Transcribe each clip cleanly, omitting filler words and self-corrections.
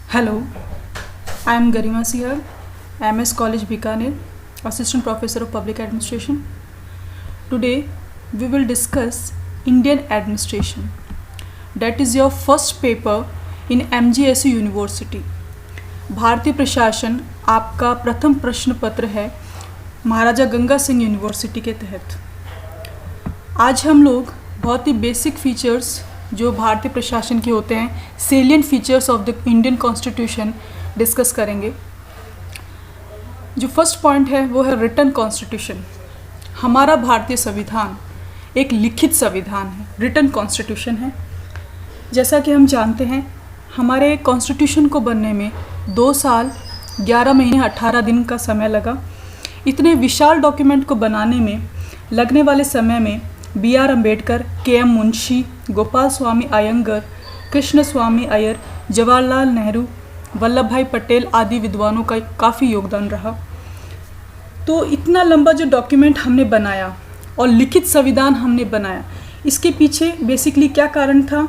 Hello, I am Garima Sihar, MS College Bikaner, Assistant Professor of Public Administration. Today we will discuss Indian Administration. That is your first paper in MGSU University. भारतीय प्रशासन आपका प्रथम प्रश्न पत्र है महाराजा Ganga Singh university के तहत। आज हम लोग बहुत ही बेसिक फीचर्स जो भारतीय प्रशासन के होते हैं, salient features of the Indian constitution discuss करेंगे। जो फर्स्ट पॉइंट है वो है रिटन कॉन्स्टिट्यूशन। हमारा भारतीय संविधान एक लिखित संविधान है, रिटन कॉन्स्टिट्यूशन है। जैसा कि हम जानते हैं, हमारे कॉन्स्टिट्यूशन को बनने में 2 साल 11 महीने 18 दिन का समय लगा। इतने विशाल डॉक्यूमेंट को बनाने में लगने वाले समय में B.R. अम्बेडकर, K.M. मुंशी, गोपाल स्वामी अयंगर, कृष्ण स्वामी अय्यर, जवाहरलाल नेहरू, वल्लभ भाई पटेल आदि विद्वानों का काफ़ी योगदान रहा। तो इतना लंबा जो डॉक्यूमेंट हमने बनाया और लिखित संविधान हमने बनाया, इसके पीछे बेसिकली क्या कारण था?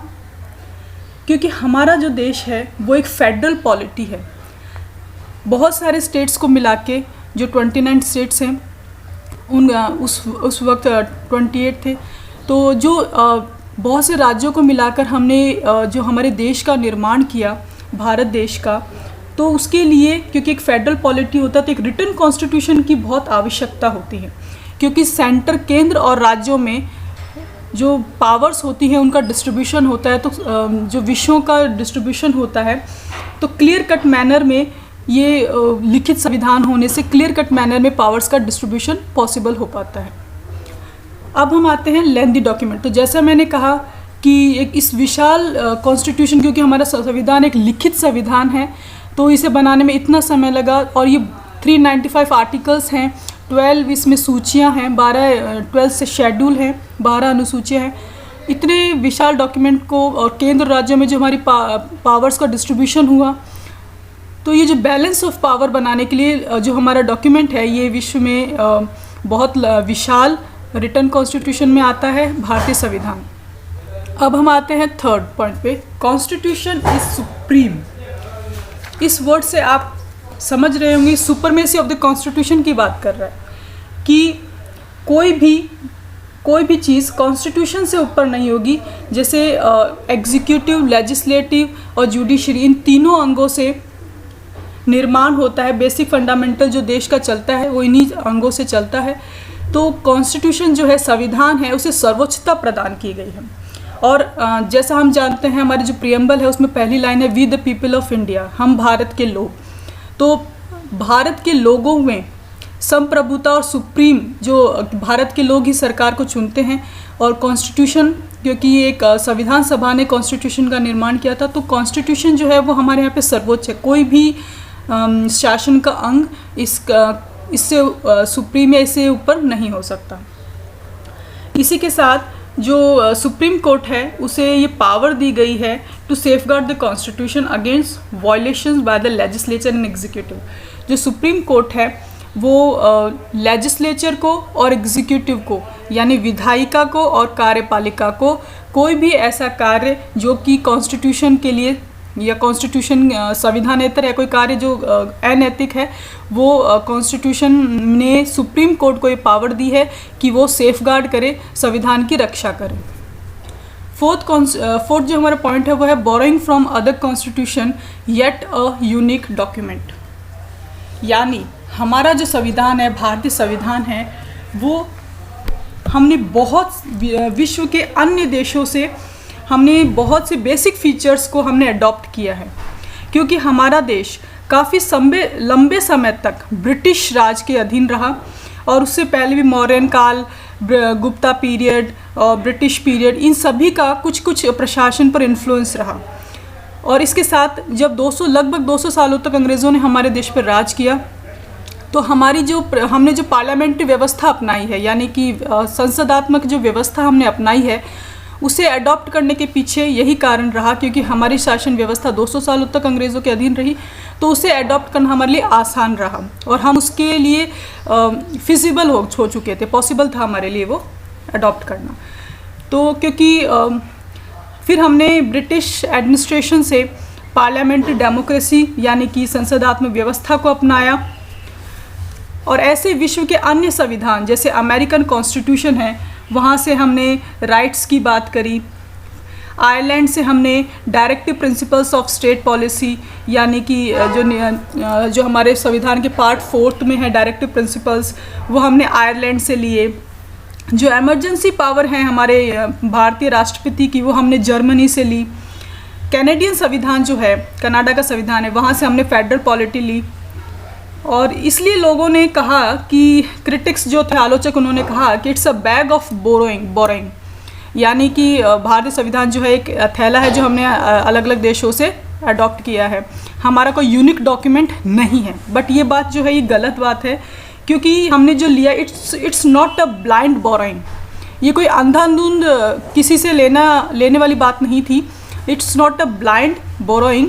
क्योंकि हमारा जो देश है वो एक फेडरल पॉलिटी है। बहुत सारे स्टेट्स को मिला के जो 29 स्टेट्स हैं, उस वक्त 28 थे। तो जो बहुत से राज्यों को मिलाकर हमने जो हमारे देश का निर्माण किया, भारत देश का, तो उसके लिए क्योंकि एक फेडरल पॉलिटी होता है तो एक रिटन कॉन्स्टिट्यूशन की बहुत आवश्यकता होती है। क्योंकि सेंटर, केंद्र और राज्यों में जो पावर्स होती हैं उनका डिस्ट्रीब्यूशन होता है, तो जो विषयों का डिस्ट्रीब्यूशन होता है, तो क्लियर कट मैनर में ये लिखित संविधान होने से क्लियर कट मैनर में पावर्स का डिस्ट्रीब्यूशन पॉसिबल हो पाता है। अब हम आते हैं लेंथी डॉक्यूमेंट। तो जैसा मैंने कहा कि एक इस विशाल कॉन्स्टिट्यूशन, क्योंकि हमारा संविधान एक लिखित संविधान है, तो इसे बनाने में इतना समय लगा। और ये 395 आर्टिकल्स हैं, 12 इसमें सूचियां हैं, 12 से शेड्यूल हैं, 12 अनुसूचियां हैं। इतने विशाल डॉक्यूमेंट को और केंद्र राज्यों में जो हमारी पावर्स का डिस्ट्रीब्यूशन हुआ, तो ये जो बैलेंस ऑफ पावर बनाने के लिए जो हमारा डॉक्यूमेंट है, ये विश्व में बहुत विशाल रिटन कॉन्स्टिट्यूशन में आता है, भारतीय संविधान। अब हम आते हैं थर्ड पॉइंट पे, कॉन्स्टिट्यूशन इज सुप्रीम। इस वर्ड से आप समझ रहे होंगे सुपरमेसी ऑफ द कॉन्स्टिट्यूशन की बात कर रहा है कि कोई भी चीज़ कॉन्स्टिट्यूशन से ऊपर नहीं होगी। जैसे एग्जीक्यूटिव, लेजिस्लेटिव और जुडिशरी, इन तीनों अंगों से निर्माण होता है। बेसिक फंडामेंटल जो देश का चलता है वो इन्हीं अंगों से चलता है। तो कॉन्स्टिट्यूशन जो है, संविधान है, उसे सर्वोच्चता प्रदान की गई है। और जैसा हम जानते हैं, हमारी जो प्रियम्बल है उसमें पहली लाइन है, we the people of India, हम भारत के लोग। तो भारत के लोगों में संप्रभुता और सुप्रीम, जो भारत के लोग ही सरकार को चुनते हैं। और कॉन्स्टिट्यूशन, क्योंकि ये एक संविधान सभा ने कॉन्स्टिट्यूशन का निर्माण किया था, तो कॉन्स्टिट्यूशन जो है वो हमारे यहाँ पे सर्वोच्च है। कोई भी शासन का अंग इससे सुप्रीम या इससे ऊपर नहीं हो सकता। इसी के साथ जो सुप्रीम कोर्ट है, उसे ये पावर दी गई है to safeguard the constitution against violations by the legislature and executive. जो सुप्रीम कोर्ट है वो लेजिस्लेचर को और एग्जीक्यूटिव को, यानी विधायिका को और कार्यपालिका को, कोई भी ऐसा कार्य जो कि कॉन्स्टिट्यूशन के लिए या कॉन्स्टिट्यूशन संविधानेतर है, कोई कार्य जो अनैतिक है, वो कॉन्स्टिट्यूशन ने सुप्रीम कोर्ट को ये पावर दी है कि वो सेफगार्ड करे, संविधान की रक्षा करे। फोर्थ जो हमारा पॉइंट है वो है borrowing from other constitution yet a unique document. यानी हमारा जो संविधान है, भारतीय संविधान है, वो हमने बहुत विश्व के अन्य देशों से हमने बहुत से बेसिक फीचर्स को हमने अडॉप्ट किया है। क्योंकि हमारा देश काफ़ी लंबे समय तक ब्रिटिश राज के अधीन रहा, और उससे पहले भी मौर्यन काल, गुप्ता पीरियड और ब्रिटिश पीरियड, इन सभी का कुछ कुछ प्रशासन पर इन्फ्लुएंस रहा। और इसके साथ जब लगभग 200 सालों तक अंग्रेज़ों ने हमारे देश पर राज किया, तो हमने जो पार्लियामेंट्री व्यवस्था अपनाई है, यानी कि संसदात्मक जो व्यवस्था हमने अपनाई है, उसे अडॉप्ट करने के पीछे यही कारण रहा। क्योंकि हमारी शासन व्यवस्था 200 सालों तक अंग्रेज़ों के अधीन रही, तो उसे अडॉप्ट करना हमारे लिए आसान रहा और हम उसके लिए फिजिबल हो चुके थे, पॉसिबल था हमारे लिए वो अडॉप्ट करना। तो क्योंकि फिर हमने ब्रिटिश एडमिनिस्ट्रेशन से पार्लियामेंट्री डेमोक्रेसी यानी कि संसदात्मक व्यवस्था को अपनाया। और ऐसे विश्व के अन्य संविधान जैसे अमेरिकन कॉन्स्टिट्यूशन है, वहाँ से हमने राइट्स की बात करी। आयरलैंड से हमने directive principles of state policy यानी कि जो हमारे संविधान के पार्ट 4 में है डायरेक्टिव प्रिंसिपल्स, वो हमने आयरलैंड से लिए। जो इमरजेंसी पावर हैं हमारे भारतीय राष्ट्रपति की, वो हमने जर्मनी से ली। कैनेडियन संविधान जो है, कनाडा का संविधान है, वहाँ से हमने फेडरल पॉलिटी ली। और इसलिए लोगों ने कहा कि क्रिटिक्स जो थे, आलोचक, उन्होंने कहा कि it's a bag of borrowing, यानी कि भारतीय संविधान जो है एक थैला है जो हमने अलग अलग देशों से अडॉप्ट किया है, हमारा कोई यूनिक डॉक्यूमेंट नहीं है। बट ये बात जो है ये गलत बात है, क्योंकि हमने जो लिया it's not a blind borrowing, ये कोई अंधाधुंध किसी से लेने वाली बात नहीं थी। It's not a blind borrowing,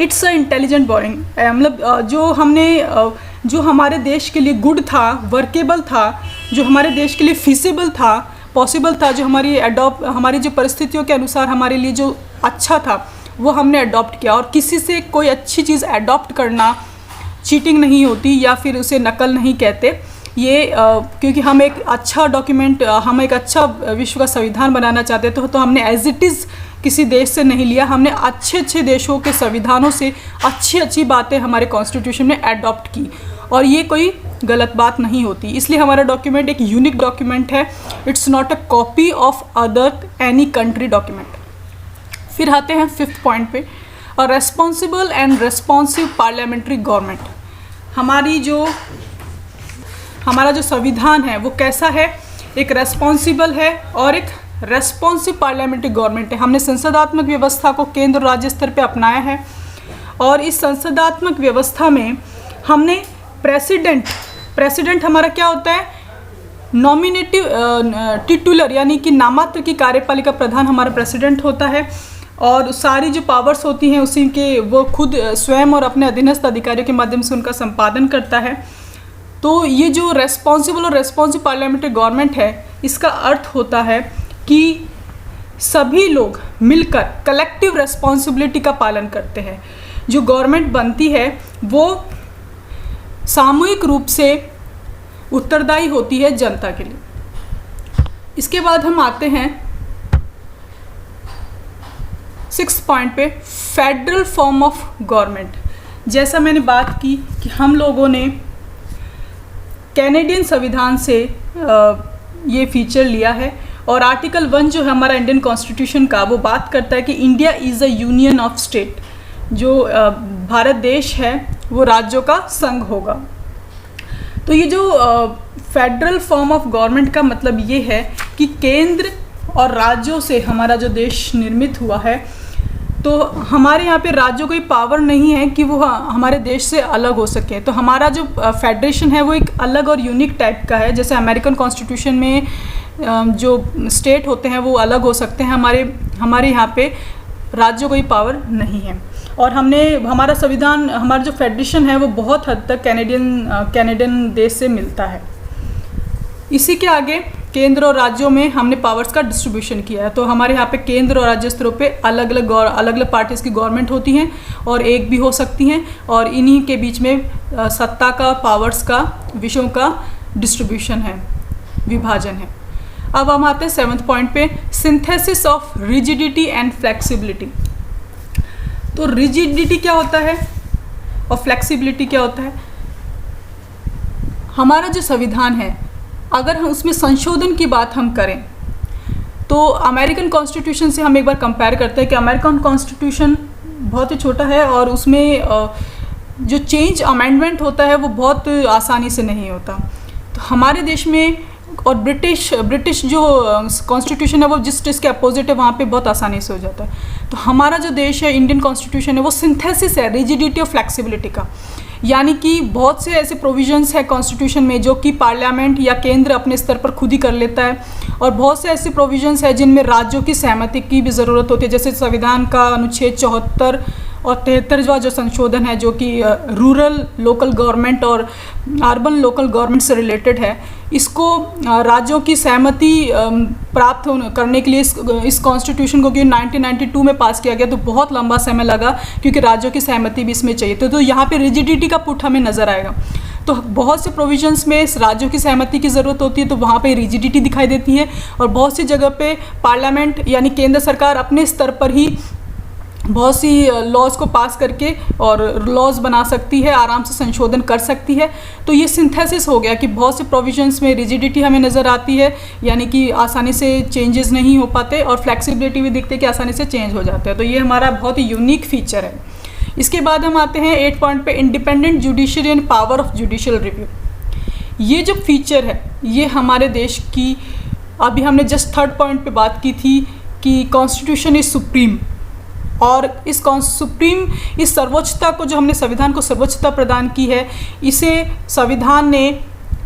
it's a intelligent borrowing. मतलब जो हमारे देश के लिए गुड था, वर्केबल था, जो हमारे देश के लिए फीसिबल था, पॉसिबल था, जो हमारी जो परिस्थितियों के अनुसार हमारे लिए जो अच्छा था, वो हमने अडॉप्ट किया। और किसी से कोई अच्छी चीज़ अडॉप्ट करना चीटिंग नहीं होती या फिर उसे नकल नहीं कहते। ये क्योंकि हम एक अच्छा डॉक्यूमेंट, हम एक अच्छा विश्व का संविधान बनाना चाहते थे, तो हमने एज इट इज़ किसी देश से नहीं लिया, हमने अच्छे देशों के संविधानों से अच्छी बातें हमारे कॉन्स्टिट्यूशन में अडॉप्ट की। और ये कोई गलत बात नहीं होती, इसलिए हमारा डॉक्यूमेंट एक यूनिक डॉक्यूमेंट है। It's not a copy of other any country document. फिर आते हैं 5th पॉइंट पे, a responsible and responsive parliamentary government. हमारा जो संविधान है वो कैसा है, एक रेस्पॉन्सिबल है और एक रेस्पॉन्सिव पार्लियामेंट्री गवर्नमेंट है। हमने संसदात्मक व्यवस्था को केंद्र और राज्य स्तर पे अपनाया है। और इस संसदात्मक व्यवस्था में हमने प्रेसिडेंट हमारा क्या होता है, नॉमिनेटिव टिटुलर यानी कि नामात्र की कार्यपालिका प्रधान हमारा प्रेसिडेंट होता है। और सारी जो पावर्स होती हैं उसी के वो खुद स्वयं और अपने अधीनस्थ अधिकारियों के माध्यम से उनका संपादन करता है। तो ये जो रेस्पॉन्सिबल और रेस्पॉन्सिव पार्लियामेंट्री गवर्नमेंट है, इसका अर्थ होता है कि सभी लोग मिलकर कलेक्टिव रेस्पॉन्सिबिलिटी का पालन करते हैं। जो गवर्नमेंट बनती है वो सामूहिक रूप से उत्तरदायी होती है जनता के लिए। इसके बाद हम आते हैं 6th पॉइंट पे, फेडरल फॉर्म ऑफ गवर्नमेंट। जैसा मैंने बात की कि हम लोगों ने कैनेडियन संविधान से ये फीचर लिया है। और आर्टिकल 1 जो है हमारा इंडियन कॉन्स्टिट्यूशन का, वो बात करता है कि India is a union of state. जो भारत देश है वो राज्यों का संघ होगा। तो ये जो फेडरल फॉर्म ऑफ गवर्नमेंट का मतलब ये है कि केंद्र और राज्यों से हमारा जो देश निर्मित हुआ है, तो हमारे यहाँ पे राज्यों को पावर नहीं है कि वो हमारे देश से अलग हो सके। तो हमारा जो फेडरेशन है वो एक अलग और यूनिक टाइप का है। जैसे अमेरिकन कॉन्स्टिट्यूशन में जो स्टेट होते हैं वो अलग हो सकते हैं, हमारे यहाँ पे राज्यों को पावर नहीं है। और हमारा संविधान, हमारा जो फेडरेशन है वो बहुत हद तक कैनेडियन देश से मिलता है। इसी के आगे केंद्र और राज्यों में हमने पावर्स का डिस्ट्रीब्यूशन किया है। तो हमारे यहाँ पे केंद्र और राज्य स्तरों पे अलग अलग पार्टीज़ की गवर्नमेंट होती हैं और एक भी हो सकती हैं, और इन्हीं के बीच में सत्ता का, पावर्स का, विषयों का डिस्ट्रीब्यूशन है, विभाजन है। अब हम आते हैं 7th पॉइंट पे, synthesis of rigidity and flexibility. तो रिजिडिटी क्या होता है और फ्लेक्सिबिलिटी क्या होता है? हमारा जो संविधान है, अगर हम उसमें संशोधन की बात हम करें तो अमेरिकन कॉन्स्टिट्यूशन से हम एक बार कंपेयर करते हैं कि अमेरिकन कॉन्स्टिट्यूशन बहुत ही छोटा है और उसमें जो चेंज अमेंडमेंट होता है वो बहुत आसानी से नहीं होता। तो हमारे देश में और ब्रिटिश जो कॉन्स्टिट्यूशन है वो जिसके अपोजिट है, वहाँ पे बहुत आसानी से हो जाता है। तो हमारा जो देश है, इंडियन कॉन्स्टिट्यूशन है, वो सिंथेसिस है रिजिडिटी और फ्लेक्सिबिलिटी का। यानी कि बहुत से ऐसे प्रोविजंस है कॉन्स्टिट्यूशन में जो कि पार्लियामेंट या केंद्र अपने स्तर पर खुद ही कर लेता है, और बहुत से ऐसे प्रोविजंस है जिनमें राज्यों की सहमति की भी ज़रूरत होती है। जैसे संविधान का अनुच्छेद 74 और 73वां जो संशोधन है जो कि रूरल लोकल गवर्नमेंट और अर्बन लोकल गवर्नमेंट से रिलेटेड है, इसको राज्यों की सहमति प्राप्त करने के लिए इस कॉन्स्टिट्यूशन को कि 1992 में पास किया गया, तो बहुत लंबा समय लगा क्योंकि राज्यों की सहमति भी इसमें चाहिए। तो यहाँ पे रिजिडिटी का पुट हमें नज़र आएगा। तो बहुत से प्रोविजंस में राज्यों की सहमति की ज़रूरत होती है, तो वहाँ पे रिजिडिटी दिखाई देती है, और बहुत सी जगह पे पार्लियामेंट यानी केंद्र सरकार अपने स्तर पर ही बहुत सी लॉज को पास करके और लॉज बना सकती है, आराम से संशोधन कर सकती है। तो ये सिंथेसिस हो गया कि बहुत से प्रोविजंस में रिजिडिटी हमें नज़र आती है, यानी कि आसानी से चेंजेस नहीं हो पाते, और फ्लेक्सिबिलिटी भी दिखते कि आसानी से चेंज हो जाते हैं। तो ये हमारा बहुत ही यूनिक फीचर है। इसके बाद हम आते हैं 8 पॉइंट पे, independent judiciary and power of judicial review. ये जो फीचर है ये हमारे देश की, अभी हमने जस्ट 3rd पॉइंट पे बात की थी कि कॉन्स्टिट्यूशन इज सुप्रीम, और इस सर्वोच्चता को, जो हमने संविधान को सर्वोच्चता प्रदान की है, इसे संविधान ने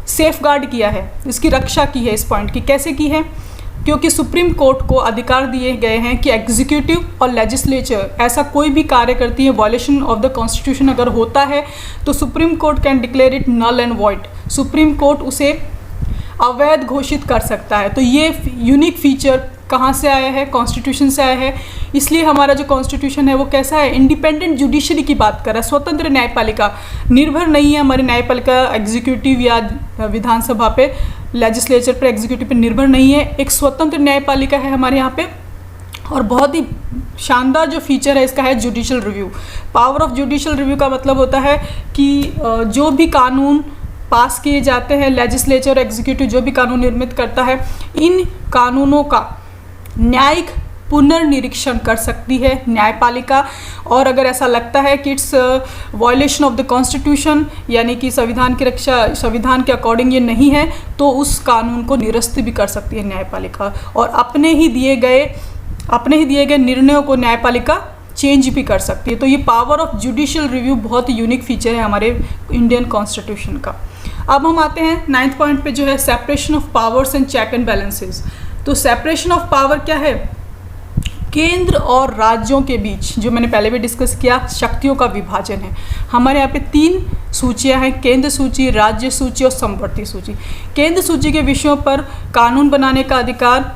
सेफ गार्ड किया है, इसकी रक्षा की है। इस पॉइंट की कैसे की है? क्योंकि सुप्रीम कोर्ट को अधिकार दिए गए हैं कि एग्जीक्यूटिव और लेजिस्लेचर ऐसा कोई भी कार्य करती है, वायलेशन ऑफ द कॉन्स्टिट्यूशन अगर होता है तो supreme court can declare it null and void. Supreme court उसे अवैध घोषित कर सकता है। तो ये यूनिक फीचर कहाँ से आया है? कॉन्स्टिट्यूशन से आया है। इसलिए हमारा जो कॉन्स्टिट्यूशन है वो कैसा है? इंडिपेंडेंट जुडिशरी की बात कर रहा है, स्वतंत्र न्यायपालिका, निर्भर नहीं है हमारी न्यायपालिका एग्जीक्यूटिव या विधानसभा पे, लेजिस्लेचर पे, एग्जीक्यूटिव पे निर्भर नहीं है, एक स्वतंत्र न्यायपालिका है हमारे यहाँ पे। और बहुत ही शानदार जो फीचर है इसका है judicial review. Power of judicial review का मतलब होता है कि जो भी कानून पास किए जाते हैं, लेजिस्लेचर और एग्जीक्यूटिव जो भी कानून निर्मित करता है, इन कानूनों का न्यायिक पुनर्निरीक्षण कर सकती है न्यायपालिका। और अगर ऐसा लगता है कि it's violation of the constitution, यानी कि संविधान की रक्षा, संविधान के अकॉर्डिंग ये नहीं है, तो उस कानून को निरस्त भी कर सकती है न्यायपालिका, और अपने ही दिए गए निर्णयों को न्यायपालिका चेंज भी कर सकती है। तो ये पावर ऑफ जुडिशियल रिव्यू बहुत ही यूनिक फीचर है हमारे इंडियन कॉन्स्टिट्यूशन का। अब हम आते हैं 9th पॉइंट पे, जो है separation of powers and check and balances. तो सेपरेशन ऑफ पावर क्या है? केंद्र और राज्यों के बीच, जो मैंने पहले भी डिस्कस किया, शक्तियों का विभाजन है। हमारे यहाँ पे 3 सूचियाँ हैं, केंद्र सूची, राज्य सूची और समवर्ती सूची। केंद्र सूची के विषयों पर कानून बनाने का अधिकार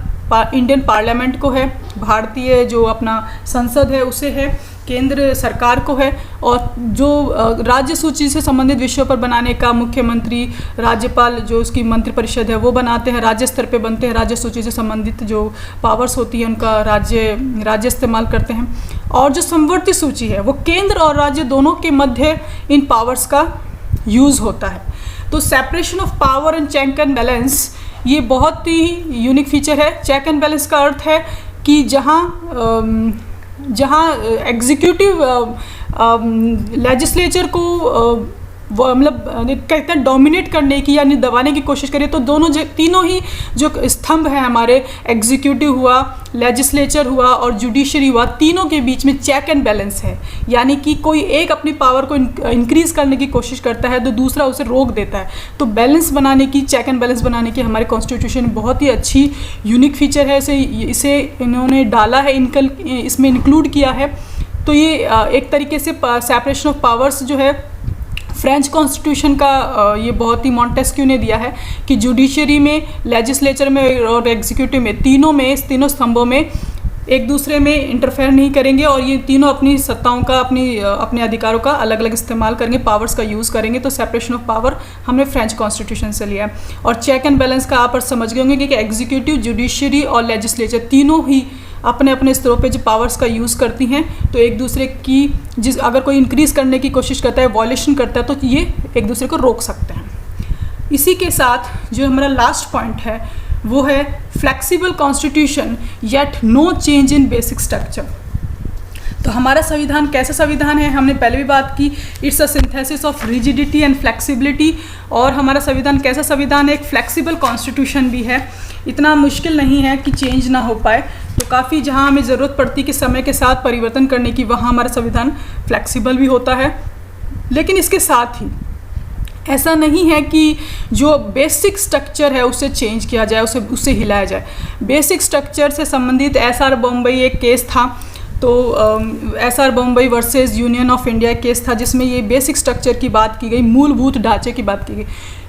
इंडियन पार्लियामेंट को है, भारतीय जो अपना संसद है उसे है, केंद्र सरकार को है, और जो राज्य सूची से संबंधित विषयों पर बनाने का मुख्यमंत्री, राज्यपाल, जो उसकी मंत्रिपरिषद है वो बनाते हैं, राज्य स्तर पे बनते हैं। राज्य सूची से संबंधित जो पावर्स होती है उनका राज्य इस्तेमाल करते हैं। और जो समवर्ती सूची है वो केंद्र और राज्य दोनों के मध्य इन पावर्स का यूज़ होता है। तो separation of power and check and balance ये बहुत ही यूनिक फीचर है। चेक एंड बैलेंस का अर्थ है कि जहाँ एग्जीक्यूटिव लेजिस्लेचर को मतलब कहते हैं डोमिनेट करने की यानी दबाने की कोशिश करें, तो तीनों ही जो स्तंभ हैं हमारे, एग्जीक्यूटिव हुआ, लेजिस्लेचर हुआ और जुडिशरी हुआ, तीनों के बीच में चेक एंड बैलेंस है। यानी कि कोई एक अपनी पावर को इंक्रीज़ करने की कोशिश करता है तो दूसरा उसे रोक देता है। तो बैलेंस बनाने की, चेक एंड बैलेंस बनाने की हमारे कॉन्स्टिट्यूशन में बहुत ही अच्छी यूनिक फीचर है। इसे इन्होंने डाला है, इसमें इंक्लूड किया है। तो ये एक तरीके से सेपरेशन ऑफ पावर्स जो है फ्रेंच कॉन्स्टिट्यूशन का ये बहुत ही मॉन्टेस्क्यू ने दिया है कि जुडिशरी में, लेजिस्लेचर में और एग्जीक्यूटिव में, तीनों स्तंभों में एक दूसरे में इंटरफेयर नहीं करेंगे, और ये तीनों अपनी सत्ताओं का, अपने अधिकारों का अलग अलग इस्तेमाल करेंगे, पावर्स का यूज़ करेंगे। तो सेपरेशन ऑफ पावर हमने फ्रेंच कॉन्स्टिट्यूशन से लिया है। और चेक एंड बैलेंस का आप समझ गए होंगे कि एग्जीक्यूटिव, जुडिशरी और लेजिस्लेचर तीनों ही अपने अपने स्तरों पे जो पावर्स का यूज़ करती हैं, तो एक दूसरे की अगर कोई इंक्रीज़ करने की कोशिश करता है, वॉयलेशन करता है, तो ये एक दूसरे को रोक सकते हैं। इसी के साथ जो हमारा लास्ट पॉइंट है वो है flexible constitution yet no change in basic structure. तो हमारा संविधान कैसा संविधान है, हमने पहले भी बात की, it's a synthesis of rigidity and flexibility. और हमारा संविधान कैसा संविधान है? एक फ्लेक्सिबल कॉन्स्टिट्यूशन भी है, इतना मुश्किल नहीं है कि चेंज ना हो पाए। तो काफ़ी जहाँ हमें ज़रूरत पड़ती कि समय के साथ परिवर्तन करने की, वहाँ हमारा संविधान फ्लेक्सिबल भी होता है। लेकिन इसके साथ ही ऐसा नहीं है कि जो बेसिक स्ट्रक्चर है उसे चेंज किया जाए, उसे हिलाया जाए। बेसिक स्ट्रक्चर से संबंधित SR बॉम्बई एक केस था, तो SR Bombay versus union of India case था, जिसमें ये बेसिक स्ट्रक्चर की बात की गई, मूलभूत ढांचे की बात की गई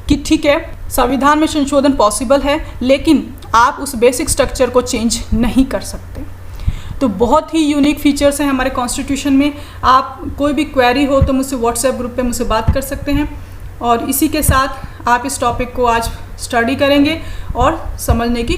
कि ठीक है, संविधान में संशोधन पॉसिबल है, लेकिन आप उस बेसिक स्ट्रक्चर को चेंज नहीं कर सकते। तो बहुत ही यूनिक फीचर्स हैं हमारे कॉन्स्टिट्यूशन में। आप कोई भी क्वेरी हो तो मुझसे व्हाट्सएप ग्रुप पे मुझसे बात कर सकते हैं, और इसी के साथ आप इस टॉपिक को आज स्टडी करेंगे और समझने की